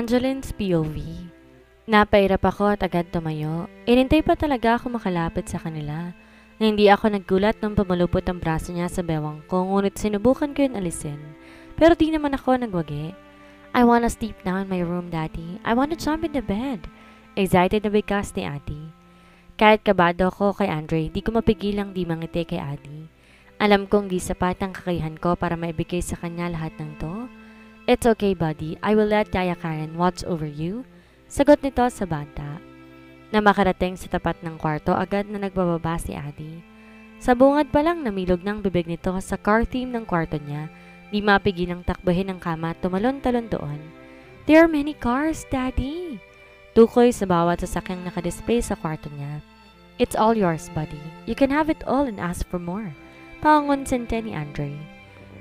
Angeline's POV. Napairap ako at agad tumayo. Inintay pa talaga ako makalapit sa kanila. Na hindi ako naggulat nung pumalupot ang braso niya sa bewang ko, ngunit sinubukan ko yun alisin. Pero di naman ako nagwagi. I wanna sleep now in my room, Daddy. I wanna jump in the bed. Excited na bigas ni Adi. Kahit kabado ako kay Andre, di ko mapigilang di mangiti kay Adi. Alam kong di sapat ang kakayahan ko para maibigay sa kanya lahat ng to. It's okay, buddy. I will let Yaya Karen watch over you. Sagot nito sa bata. Na makarating sa tapat ng kwarto, agad na nagbababa si Adi. Sa bungad pa lang namilog ng bibig nito sa car theme ng kwarto niya. Di mapigilang takbuhin ang kama at tumalon-talon doon. There are many cars, Daddy. Tukoy sa bawat sasakyang nakadisplay sa kwarto niya. It's all yours, buddy. You can have it all and ask for more. Pangungunsente ni Andre.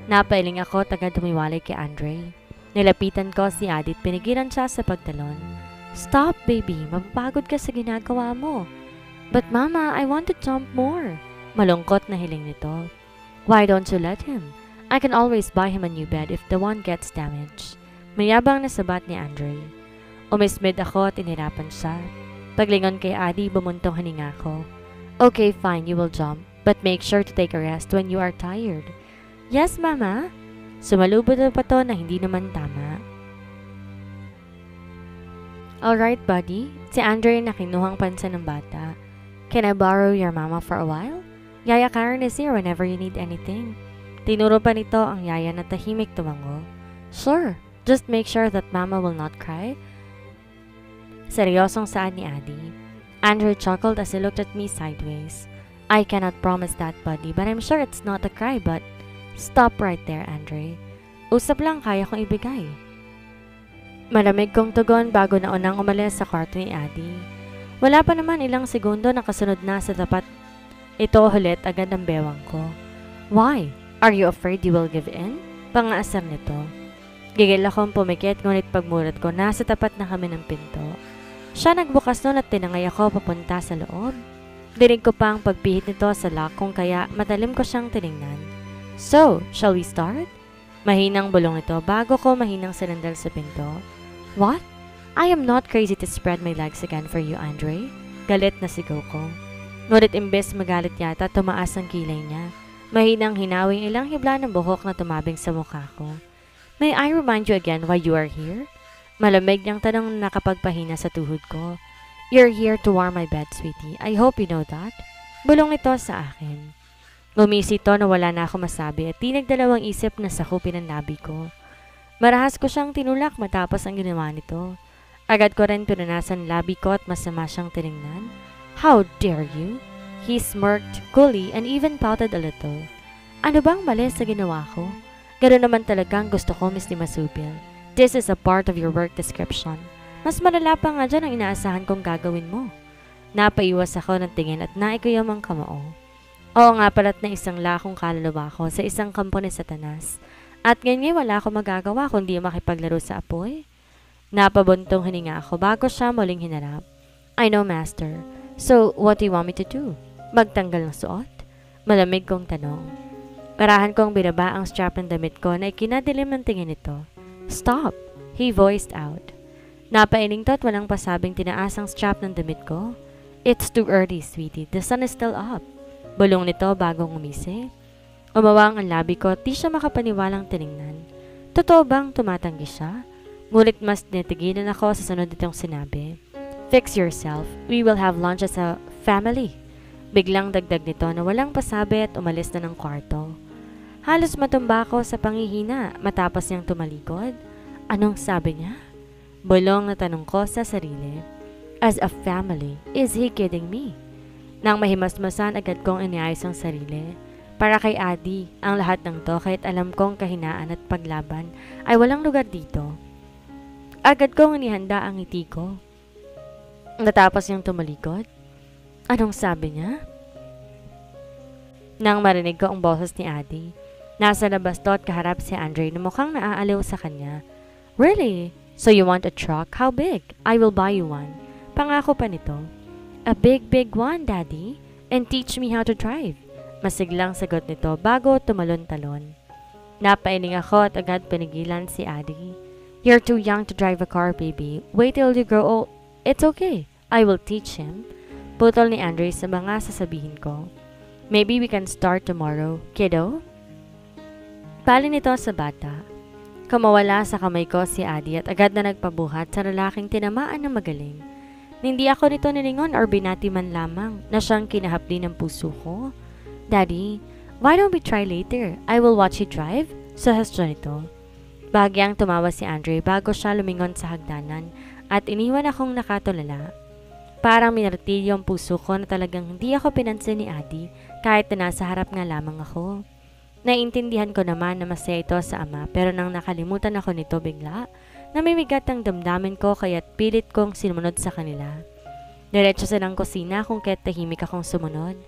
Napailing ako at agad tumiwalay kay Andre. Nilapitan ko si Adi at pinigilan siya sa pagtalon. Stop, baby. Mapapagod ka sa ginagawa mo. But Mama, I want to jump more. Malungkot na hiling nito. Why don't you let him? I can always buy him a new bed if the one gets damaged. Mayabang na sabat ni Andre. Umismid ako at inhirapan siya. Paglingon kay Adi, bumuntong hininga ko. Okay, fine, you will jump. But make sure to take a rest when you are tired. Yes, Mama. Sumalubot na pa to na hindi naman tama. Alright, buddy. Si Andre na kinuhang pansa ng bata. Can I borrow your mama for a while? Yaya Karen is here whenever you need anything. Tinuro pa nito ang yaya na tahimik tumango. Sure. Just make sure that mama will not cry. Seryosong saad ni Adi. Andre chuckled as he looked at me sideways. I cannot promise that, buddy, but I'm sure it's not a cry, but... Stop right there, Andre. Usap lang kaya kong ibigay. Malamig kong tugon bago na unang umalis sa kwarto ni Adi. Wala pa naman ilang segundo na kasunod na sa tapat. Ito hulit agad ang bewang ko. Why? Are you afraid you will give in? Pangaasar nito. Gigil akong pumikit ngunit pagmulat ko nasa tapat na kami ng pinto. Siya nagbukas nun at tinangay ako papunta sa loob. Dinig ko pa ang pagpihit nito sa lock kung kaya matalim ko siyang tiningnan. So, shall we start? Mahinang bulong nito bago ko mahinang sinandal sa pinto. What? I am not crazy to spread my legs again for you, Andre. Galit na sigaw ko. Ngunit imbes magalit yata, tumaas ang kilay niya. Mahinang hinawing ilang hibla ng buhok na tumabing sa mukha ko. May I remind you again why you are here? Malamig niyang tanong na nakapagpahina sa tuhod ko. You're here to warm my bed, sweetie. I hope you know that. Bulong ito sa akin. Ngumisi ito na wala na ako masabi at di nagdalawang isip na sakupin ang labi ko. Marahas ko siyang tinulak matapos ang ginawa nito. Agad ko rin pinunasan labi ko at masama siyang tiningnan. How dare you? He smirked coolly and even pouted a little. Ano bang mali sa ginawa ko? Ganoon naman talagang gusto ko, Miss Dimasubil. This is a part of your work description. Mas malala pa nga dyan ang inaasahan kong gagawin mo. Napaiwas ako ng tingin at naikuyam ang kamao. Oo nga pala't na isang lakong kaluluwa ko sa isang kampo ni Satanas. At ganyan wala akong magagawa kundi makipaglaro sa apoy. Napabuntong hininga ako bago siya muling hinarap. I know, Master. So, what do you want me to do? Magtanggal ng suot? Malamig kong tanong. Parahan kong binaba ang strap ng damit ko na ikinadilim ng tingin nito. Stop! He voiced out. Napailing to at walang pasabing tinaas ang strap ng damit ko. It's too early, sweetie. The sun is still up. Bulong nito bagong umisi. Umawang ang labi ko at di siya makapaniwalang tiningnan. Totoo bang tumatanggi siya? Ngunit mas nitigilan ako sa sunod itong sinabi. Fix yourself. We will have lunch as a family. Biglang dagdag nito na walang pasabi at umalis na ng kwarto. Halos matumba ako sa pangihina matapos niyang tumalikod. Anong sabi niya? Bulong na tanong ko sa sarili. As a family, is he kidding me? Nang mahimasmasan agad kong iniayos ang sarili. Para kay Adi, ang lahat ng to kahit alam kong kahinaan at paglaban ay walang lugar dito. Agad kong inihanda ang ngiti ko. Natapos niyang tumalikod. Anong sabi niya? Nang marinig ko ang boses ni Adi, nasa labas to at kaharap si Andre na mukhang naaaliw sa kanya. Really? So you want a truck? How big? I will buy you one. Pangako pa nito. A big one, Daddy. And teach me how to drive. Masiglang sagot nito bago tumalon-talon. Napailing ako at agad pinigilan si Adi. You're too young to drive a car, baby. Wait till you grow old. It's okay. I will teach him. Putol ni Andre sa mga sasabihin ko. Maybe we can start tomorrow, kiddo? Pali nito sa bata. Kumawala sa kamay ko si Adi at agad na nagpabuhat sa lalaking tinamaan ng magaling. Hindi ako nito nilingon or binati man lamang na siyang kinahapli ng puso ko. Daddy, why don't we try later? I will watch you drive. Suggestion nito. Bahagyang tumawa si Andre bago siya lumingon sa hagdanan at iniwan akong nakatulala. Parang minartilyo ang puso ko na talagang hindi ako pinansin ni Adi kahit na nasa harap nga lamang ako. Naiintindihan ko naman na masaya ito sa ama pero nang nakalimutan ako nito bigla, namimigat ang damdamin ko kaya't pilit kong sinumunod sa kanila. Diretso sa ng kusina kung kaya't tahimik akong sumunod.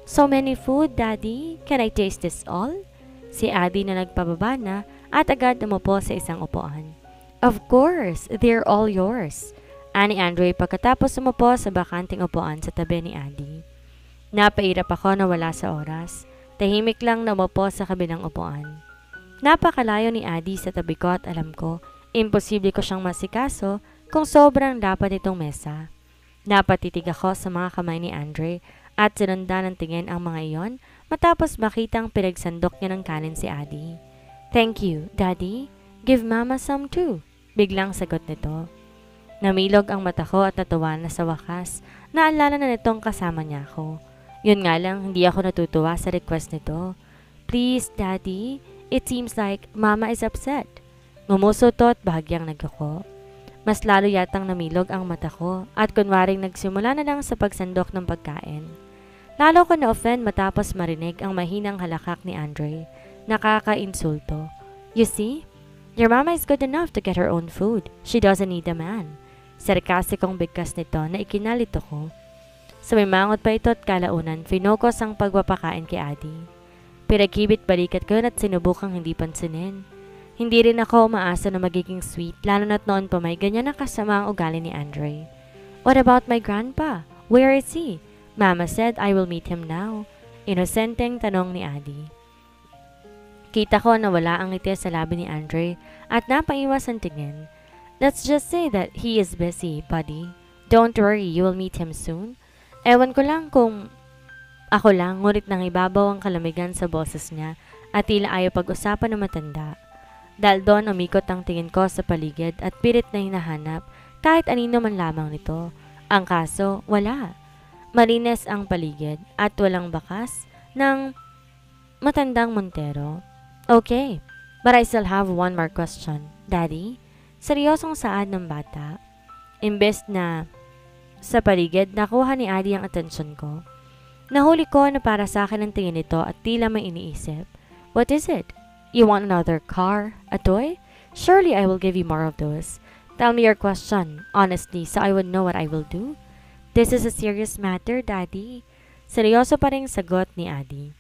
So many food, Daddy? Can I taste this all? Si Adi na nagpababa na at agad umupo sa isang upuan. Of course, they're all yours. Ani Andre pagkatapos umupo sa bakanting upuan sa tabi ni Adi. Napairap ako na wala sa oras. Tahimik lang na umupo sa kabilang upuan. Napakalayo ni Adi sa tabi ko at alam ko, imposible ko siyang masikaso kung sobrang dapat itong mesa. Napatitig ako sa mga kamay ni Andre at sinundan ng tingin ang mga iyon matapos makitang pinagsandok niya ng kanin si Adi. Thank you, Daddy. Give Mama some too. Biglang sagot nito. Namilog ang mata ko at natuwa na sa wakas. Naalala na nitong kasama niya ako. Yun nga lang, hindi ako natutuwa sa request nito. Please, Daddy. It seems like Mama is upset. Ngumuso to at bahagyang nagkako. Mas lalo yatang namilog ang mata ko at kunwaring nagsimula na lang sa pagsandok ng pagkain. Lalo ko na-offend matapos marinig ang mahinang halakak ni Andre. Nakaka-insulto. You see? Your mama is good enough to get her own food. She doesn't need a man. Sarkasikong bigkas nito na ikinalito ko. Sumimangot pa ito at kalaunan, finokos ang pagpapakain kay Adi. Pinagkibit balikat ko at sinubukang hindi pansinin. Hindi rin ako umaasa na magiging sweet, lalo na't noon pa may ganyan na kasama ang ugali ni Andre. What about my grandpa? Where is he? Mama said I will meet him now. Inosenteng tanong ni Adi. Kita ko na wala ang ngiti sa labi ni Andre at napaiwas ang tingin. Let's just say that he is busy, buddy. Don't worry, you will meet him soon. Ewan ko lang kung ako lang, ngunit nang ibabaw ang kalamigan sa boses niya at tila ayaw pag-usapan ng matanda. Dahil doon umikot ang tingin ko sa paligid at pilit na hinahanap kahit anino man lamang nito. Ang kaso, wala. Malinis ang paligid at walang bakas ng matandang Montero. Okay, but I still have one more question. Daddy, seryosong saad ng bata. Imbes na sa paligid, nakuha ni Adi ang atensyon ko. Nahuli ko na para sa akin ang tingin nito at tila may iniisip. What is it? You want another car? A toy? Surely I will give you more of those. Tell me your question, honestly, so I would know what I will do. This is a serious matter, Daddy. Seryoso pa rin sagot ni Adi.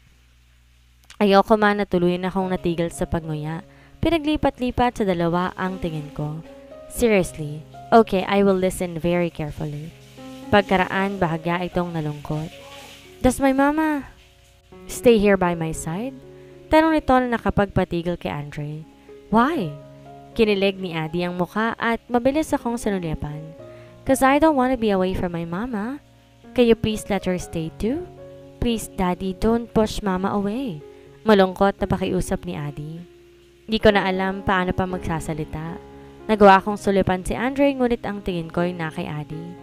Ayoko man na tuluyan akong natigil sa pagnguya. Pinaglipat-lipat sa dalawa ang tingin ko. Seriously, okay, I will listen very carefully. Pagkaraan, bahagya itong nalungkot. Does my mama stay here by my side? Tanong nito na nakapagpatigil kay Andre. Why? Kinilig ni Adi ang muka at mabilis akong sinulipan. Cause I don't want to be away from my mama. Can you please let her stay too? Please, Daddy, don't push mama away. Malungkot na pakiusap ni Adi. Di ko na alam paano pa magsasalita. Nagawa kong sulipan si Andre ngunit ang tingin ko ay na kay Adi.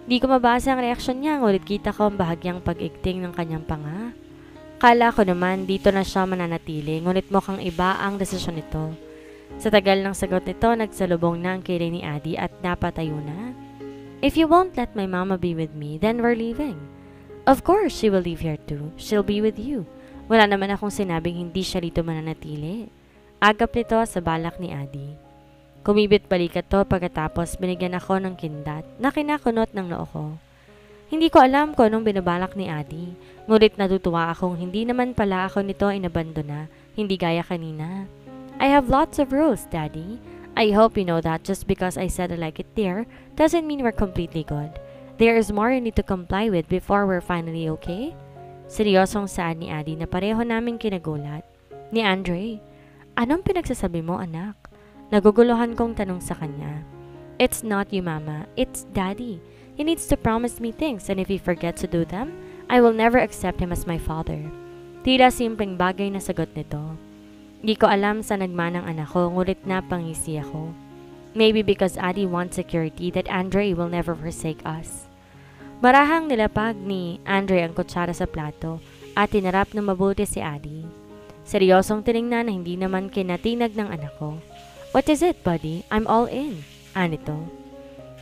Di ko mabasa ang reaksyon niya ngunit kita ko ang bahagyang pag-igting ng kanyang panga. Kala ko naman dito na siya mananatili ngunit mukhang iba ang desisyon nito. Sa tagal ng sagot nito, nagsalubong na ang kiling ni Adi at napatayo na. If you won't let my mama be with me, then we're leaving. Of course, she will leave here too. She'll be with you. Wala naman akong sinabing hindi siya dito mananatili. Agap nito sa balak ni Adi. Kumibit balikat to pagkatapos binigyan ako ng kindat na kinakunot ng noo ko. Hindi ko alam kung anong binabalak ni Adi, ngunit natutuwa akong hindi naman pala ako nito inabandona, hindi gaya kanina. I have lots of rules, Daddy. I hope you know that just because I said I like it there doesn't mean we're completely good. There is more you need to comply with before we're finally okay? Seryosong saad ni Adi na pareho naming kinagulat. Ni Andre, anong pinagsasabi mo, anak? Naguguluhan kong tanong sa kanya. It's not you, Mama. It's Daddy. He needs to promise me things, and if he forgets to do them, I will never accept him as my father. Tila simpleng bagay na sagot nito. Di ko alam sa nagmanang anak ko, ngulit na pangisi ako. Maybe because Adi wants security that Andre will never forsake us. Marahang nilapag ni Andre ang kutsara sa plato at tinarap na mabuti si Adi. Seryosong tiningnan na hindi naman kinatinag ng anak ko. What is it, buddy? I'm all in. Anito.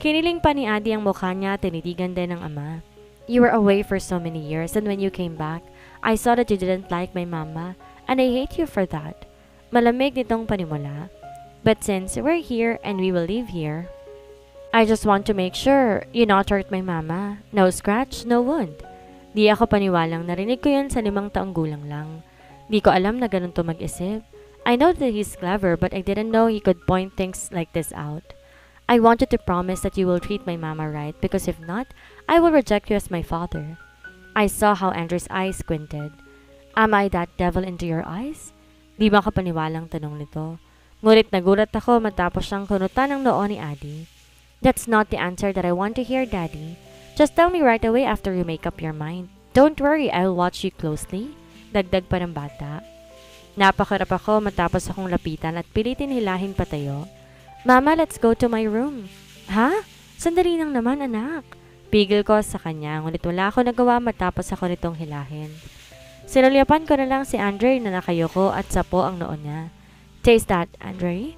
Kiniling pa ni Adi ang mukha niya, tinitigan din ng ama. You were away for so many years, and when you came back, I saw that you didn't like my mama, and I hate you for that. Malamig nitong panimula. But since we're here and we will live here, I just want to make sure you not hurt my mama. No scratch, no wound. Di ako paniwalang narinig ko yun sa 5 taong gulang lang. Di ko alam na ganun to mag-isip. I know that he's clever, but I didn't know he could point things like this out. I wanted to promise that you will treat my mama right, because if not, I will reject you as my father. I saw how Andrew's eyes squinted. Am I that devil into your eyes? Di makapaniwalang tanong nito. Ngunit nagulat ako matapos siyang kunutan ng noo ni Adi. That's not the answer that I want to hear, Daddy. Just tell me right away after you make up your mind. Don't worry, I'll watch you closely. Dagdag pa ng bata. Napakarap ako matapos akong lapitan at pilitin hilahin patayo. Mama, let's go to my room. Ha? Sandali lang naman, anak. Pigil ko sa kanya, ngunit wala ako nagawa matapos ako nitong hilahin. Sinulyapan ko na lang si Andre na nakayoko at sapo ang noo niya. Taste that, Andre?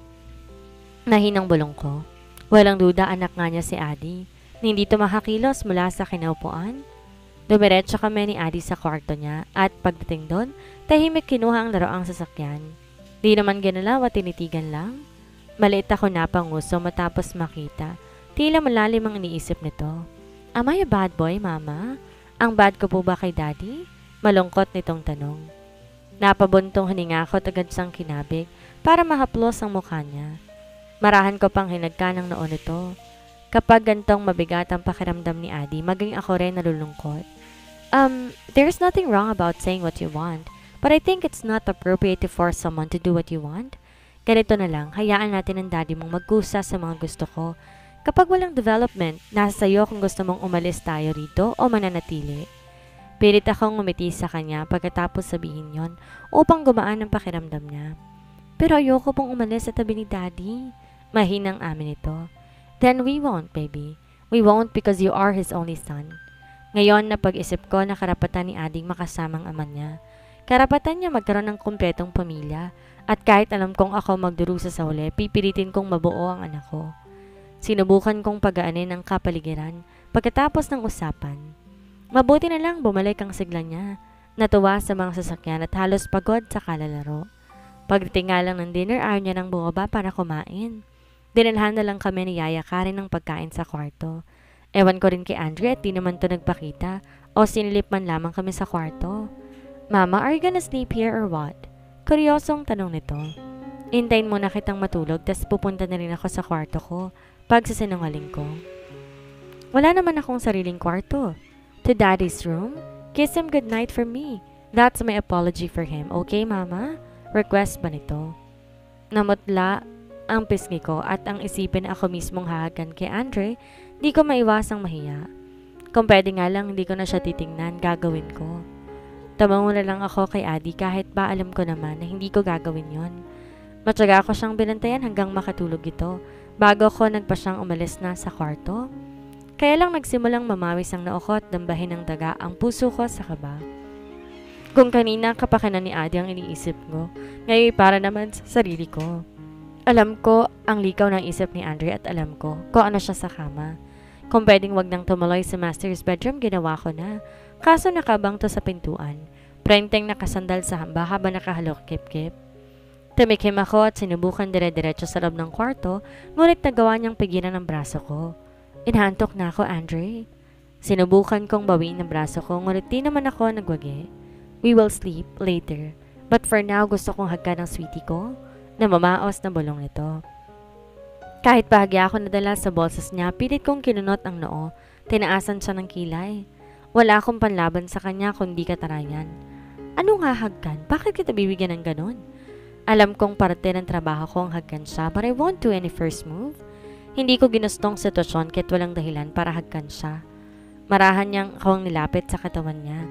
Nahinang bulong ko. Walang duda anak nga niya si Adi. Hindi to makakilos mula sa kinaupuan. Dumiretso kami ni Adi sa kwarto niya at pagdating doon, tahimik kinuha ang laroang sasakyan. Di naman ginalaw at tinitigan lang. Maliit ako napanguso matapos makita. Tila malalim ang iniisip nito. Am I a bad boy, Mama? Ang bad ko po ba kay Daddy? Malungkot nitong tanong. Napabuntong hininga ko at agad siyang kinabig para mahaplos ang mukha niya. Marahan ko pang hinagka ng noo nito. Kapag gantong mabigat ang pakiramdam ni Adi, maging ako rin nalulungkot. There's nothing wrong about saying what you want, but I think it's not appropriate to force someone to do what you want. Ganito na lang, hayaan natin ang daddy mong magkusa sa mga gusto ko. Kapag walang development, nasa sayo kung gusto mong umalis tayo rito o mananatili. Pilit akong ngumiti sa kanya pagkatapos sabihin yon upang gumaan ang pakiramdam niya. Pero ayoko pong umalis sa tabi ni daddy. Mahinang amin ito. Then we won't, baby. We won't because you are his only son. Ngayon na pag-isip ko na karapatan ni Ading makasamang ama niya. Karapatan niya magkaroon ng kumpletong pamilya. At kahit alam kong ako magdurusa sa huli, pipilitin kong mabuo ang anak ko. Sinubukan kong pagaanin ang kapaligiran pagkatapos ng usapan. Mabuti na lang bumalik ang sigla niya. Natuwa sa mga sasakyan at halos pagod sa kalalaro. Pagdating nga lang ng dinner, ayaw niya nang bumaba para kumain. Dinalhan na lang kami ni Yaya Karen ng pagkain sa kwarto. Ewan ko rin kay Andre at di naman to nagpakita o sinilip man lamang kami sa kwarto. Mama, are you gonna sleep here or what? Kuryosong tanong nito. Hintayin muna kitang matulog, tas pupunta na rin ako sa kwarto ko pag sasinungaling ko. Wala naman akong sariling kwarto. To Daddy's room? Kiss him goodnight for me. That's my apology for him, okay, Mama? Request ba nito? Namutla ang pisngi ko at ang isipin na ako mismong hahagan kay Andre, di ko maiwasang mahiya. Kung pwede nga lang hindi ko na siya titingnan, gagawin ko. Tamango na lang ako kay Adi kahit ba alam ko naman na hindi ko gagawin yon. Matyaga ako siyang binantayan hanggang makatulog ito bago ko nagpa siyang umalis na sa kwarto. Kaya lang nagsimulang mamawis ang noo ko at dambahin ng daga ang puso ko sa kaba. Kung kanina kapakanan ni Adi ang iniisip ko, ngayon para naman sa sarili ko. Alam ko ang likaw ng isip ni Andre at alam ko kung ano siya sa kama. Kung pwedeng wag nang tumuloy sa master's bedroom, ginawa ko na. Kaso nakabang to sa pintuan. Prenteng nakasandal sa hamba habang nakahalok kip-kip. Tumikim ako at sinubukan dire-diretso sa loob ng kwarto, ngunit nagawa niyang pigilan ang braso ko. Inaantok na ako, Andre. Sinubukan kong bawiin ang braso ko, ngunit di naman ako nagwagi. We will sleep later. But for now, gusto kong hagkan ng sweetie ko na mamaos na bulong nito. Kahit bahagya ako nadala sa bolsas niya, pilit kong kinunot ang noo. Tinaasan siya ng kilay. Wala akong panlaban sa kanya kundi katarayan. Anong hahagkan? Bakit kita bibigyan ng ganon? Alam kong parte ng trabaho ko ang hagkan siya, but I won't do any first move. Hindi ko ginustong sitwasyon kahit walang dahilan para hagkan siya. Marahan niyang ako ang nilapit sa katawan niya.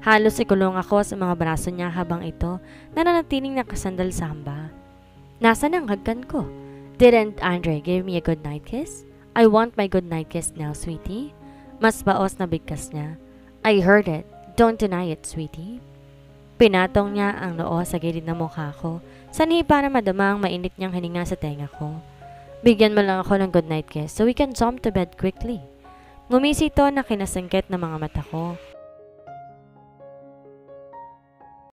Halos ikulong ako sa mga braso niya habang ito nananatiling nakasandal sa hamba. Nasaan ang hagkan ko? Didn't Andre give me a good night kiss? I want my good night kiss now, sweetie. Mas baos na bigkas niya. I heard it. Don't deny it, sweetie. Pinatong niya ang noo sa gilid ng mukha ko, sanhi para madama ang mainit niyang hininga sa tenga ko. Bigyan mo lang ako ng good night kiss so we can jump to bed quickly. Ngumisi ito na kinasangkit ng mga mata ko.